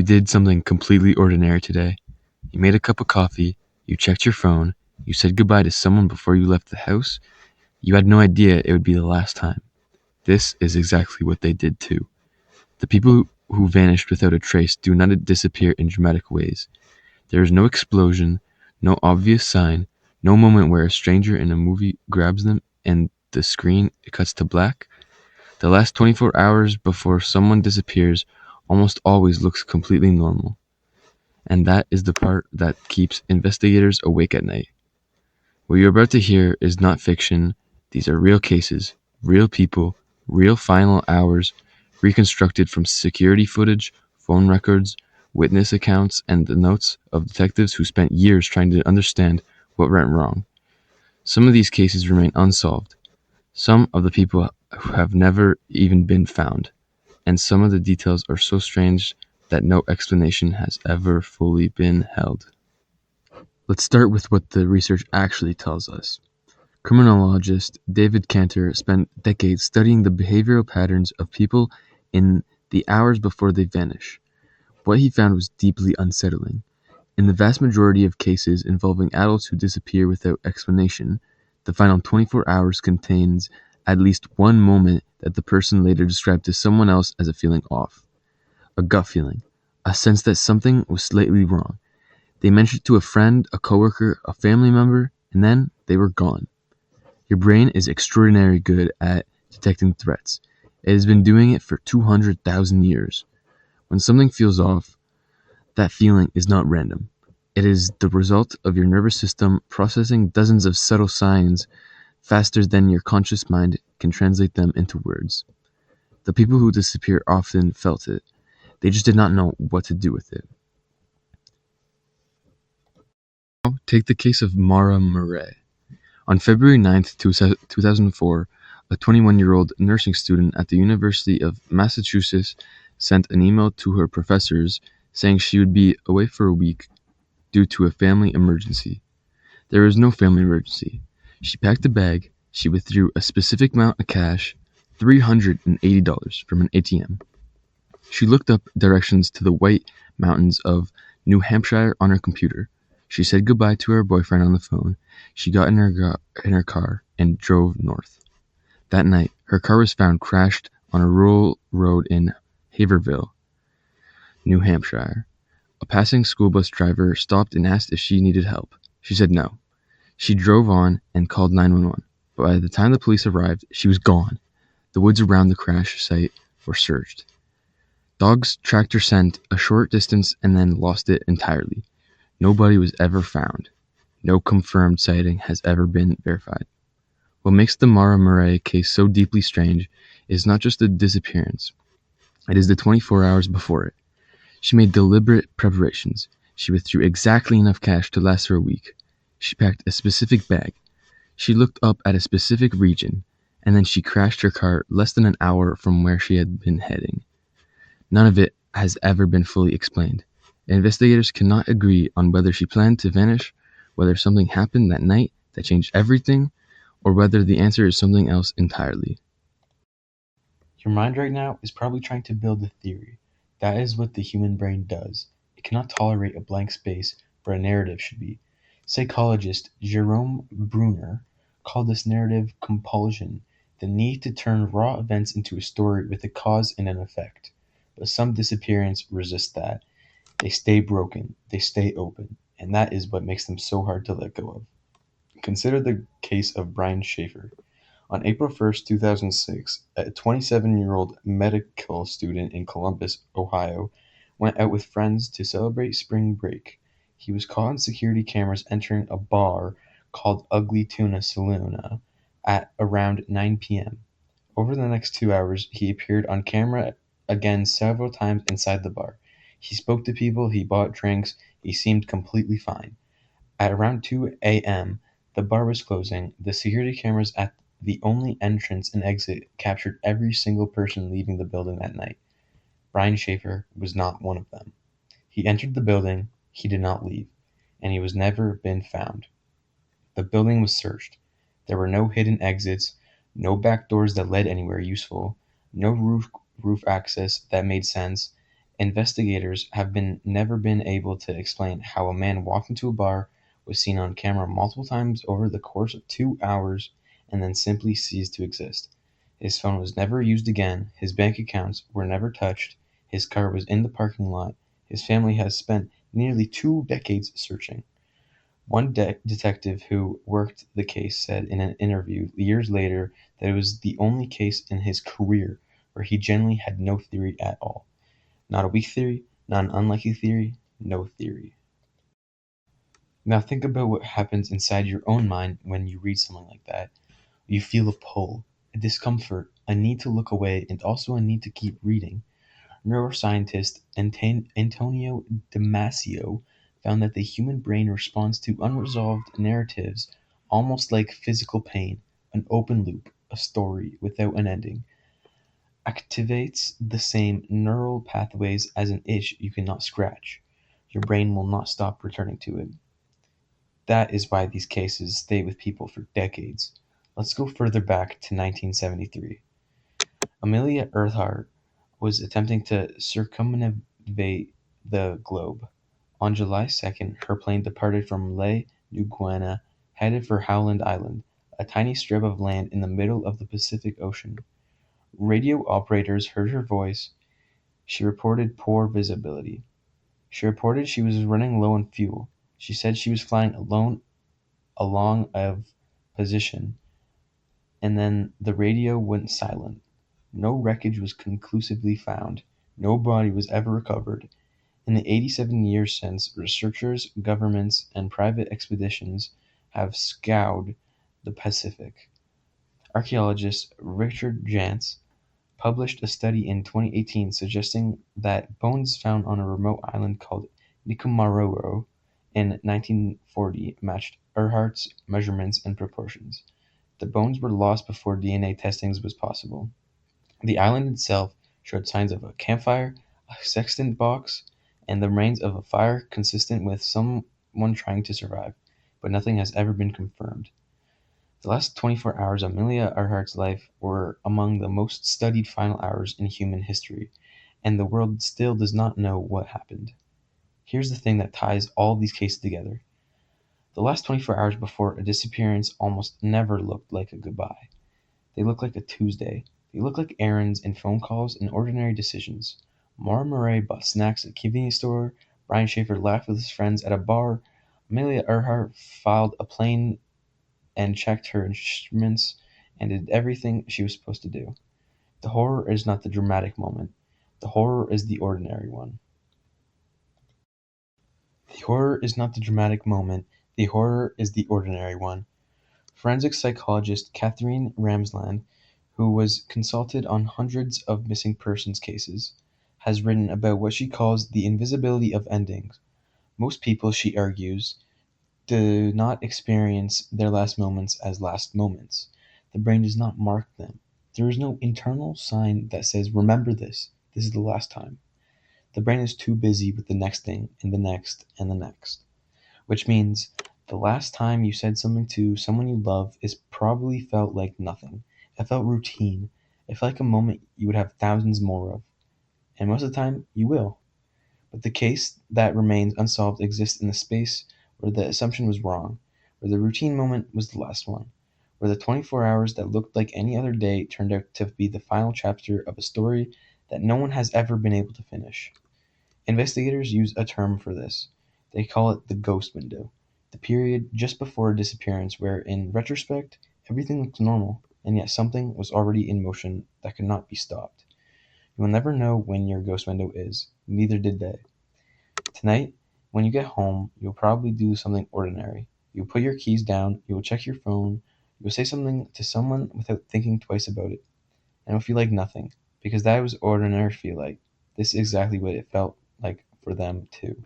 You did something completely ordinary today. You made a cup of coffee, you checked your phone, you said goodbye to someone before you left the house. You had no idea it would be the last time. This is exactly what they did too. The people who vanished without a trace do not disappear in dramatic ways. There is no explosion, no obvious sign, no moment where a stranger in a movie grabs them and the screen cuts to black. The last 24 hours before someone disappears almost always looks completely normal. And that is the part that keeps investigators awake at night. What you're about to hear is not fiction. These are real cases, real people, real final hours, reconstructed from security footage, phone records, witness accounts, and the notes of detectives who spent years trying to understand what went wrong. Some of these cases remain unsolved. Some of the people have never even been found, and some of the details are so strange that no explanation has ever fully been held. Let's start with what the research actually tells us. Criminologist David Canter spent decades studying the behavioral patterns of people in the hours before they vanish. What he found was deeply unsettling. In the vast majority of cases involving adults who disappear without explanation, the final 24 hours contains at least one moment that the person later described to someone else as a feeling off, a gut feeling, a sense that something was slightly wrong. They mentioned it to a friend, a coworker, a family member, and then they were gone. Your brain is extraordinarily good at detecting threats. It has been doing it for 200,000 years. When something feels off, that feeling is not random. It is the result of your nervous system processing dozens of subtle signs faster than your conscious mind can translate them into words. The people who disappear often felt it. They just did not know what to do with it. Now, take the case of Mara Murray. On February 9th, 2004, a 21-year-old nursing student at the University of Massachusetts sent an email to her professors saying she would be away for a week due to a family emergency. There was no family emergency. She packed a bag, she withdrew a specific amount of cash, $380 from an ATM. She looked up directions to the White Mountains of New Hampshire on her computer. She said goodbye to her boyfriend on the phone. She got in her car and drove north. That night, her car was found crashed on a rural road in Haverhill, New Hampshire. A passing school bus driver stopped and asked if she needed help. She said no. She drove on and called 911, but by the time the police arrived, she was gone. The woods around the crash site were searched. Dogs tracked her scent a short distance and then lost it entirely. Nobody was ever found. No confirmed sighting has ever been verified. What makes the Mara Murray case so deeply strange is not just the disappearance. It is the 24 hours before it. She made deliberate preparations. She withdrew exactly enough cash to last her a week. She packed a specific bag. She looked up at a specific region, and then she crashed her car less than an hour from where she had been heading. None of it has ever been fully explained. Investigators cannot agree on whether she planned to vanish, whether something happened that night that changed everything, or whether the answer is something else entirely. Your mind right now is probably trying to build a theory. That is what the human brain does. It cannot tolerate a blank space where a narrative should be. Psychologist Jerome Bruner called this narrative compulsion, the need to turn raw events into a story with a cause and an effect. But some disappearances resist that. They stay broken, they stay open, and that is what makes them so hard to let go of. Consider the case of Brian Schaefer. On April 1st, 2006, a 27-year-old medical student in Columbus, Ohio, went out with friends to celebrate spring break. He was caught on security cameras entering a bar called Ugly Tuna Saloon at around 9 p.m. Over the next 2 hours, he appeared on camera again several times inside the bar. He spoke to people, he bought drinks, he seemed completely fine. At around 2 a.m., the bar was closing. The security cameras at the only entrance and exit captured every single person leaving the building that night. Brian Schaefer was not one of them. He entered the building, he did not leave, and he was never been found. The building was searched. There were no hidden exits, no back doors that led anywhere useful, no roof access that made sense, Investigators have never been able to explain how a man walked into a bar, was seen on camera multiple times over the course of 2 hours, and then simply ceased to exist. His phone was never used again, his bank accounts were never touched, his car was in the parking lot, his family has spent nearly 2 decades searching. One detective who worked the case said in an interview years later that it was the only case in his career where he genuinely had no theory at all. Not a weak theory, not an unlikely theory, no theory. Now think about what happens inside your own mind when you read something like that. You feel a pull, a discomfort, a need to look away, and also a need to keep reading. Neuroscientist Antonio Damasio found that the human brain responds to unresolved narratives almost like physical pain, an open loop, a story without an ending. Activates the same neural pathways as an itch you cannot scratch. Your brain will not stop returning to it. That is why these cases stay with people for decades. Let's go further back to 1973. Amelia Earhart was attempting to circumnavigate the globe. On July 2nd, her plane departed from Le New Guinea, headed for Howland Island, a tiny strip of land in the middle of the Pacific Ocean. Radio operators heard her voice. She reported poor visibility. She reported she was running low on fuel. She said she was flying alone along of position, and then the radio went silent. No wreckage was conclusively found. No body was ever recovered. In the 87 years since, researchers, governments, and private expeditions have scoured the Pacific. Archaeologist Richard Jantz published a study in 2018 suggesting that bones found on a remote island called Nikumaroro in 1940 matched Earhart's measurements and proportions. The bones were lost before DNA testing was possible. The island itself showed signs of a campfire, a sextant box, and the remains of a fire consistent with someone trying to survive, but nothing has ever been confirmed. The last 24 hours of Amelia Earhart's life were among the most studied final hours in human history, and the world still does not know what happened. Here's the thing that ties all these cases together. The last 24 hours before a disappearance almost never looked like a goodbye. They look like a Tuesday. They look like errands and phone calls and ordinary decisions. Maura Murray bought snacks at a convenience store. Brian Schaefer laughed with his friends at a bar. Amelia Earhart filed a plane and checked her instruments and did everything she was supposed to do. The horror is not the dramatic moment. The horror is the ordinary one. The horror is not the dramatic moment. The horror is the ordinary one. Forensic psychologist Katherine Ramsland, who was consulted on hundreds of missing persons cases, has written about what she calls the invisibility of endings. Most people, she argues, do not experience their last moments as last moments. The brain does not mark them. There is no internal sign that says, remember this, this is the last time. The brain is too busy with the next thing and the next and the next. Which means the last time you said something to someone you love is probably felt like nothing. It felt routine. It felt like a moment you would have thousands more of. And most of the time, you will. But the case that remains unsolved exists in the space where the assumption was wrong, where the routine moment was the last one, where the 24 hours that looked like any other day turned out to be the final chapter of a story that no one has ever been able to finish. Investigators use a term for this. They call it the ghost window, the period just before a disappearance where, in retrospect, everything looks normal, and yet something was already in motion that could not be stopped. You will never know when your ghost window is, neither did they. Tonight, when you get home, you'll probably do something ordinary. You'll put your keys down, you will check your phone, you will say something to someone without thinking twice about it, and it'll feel like nothing, because that was ordinary feel like. This is exactly what it felt like for them too.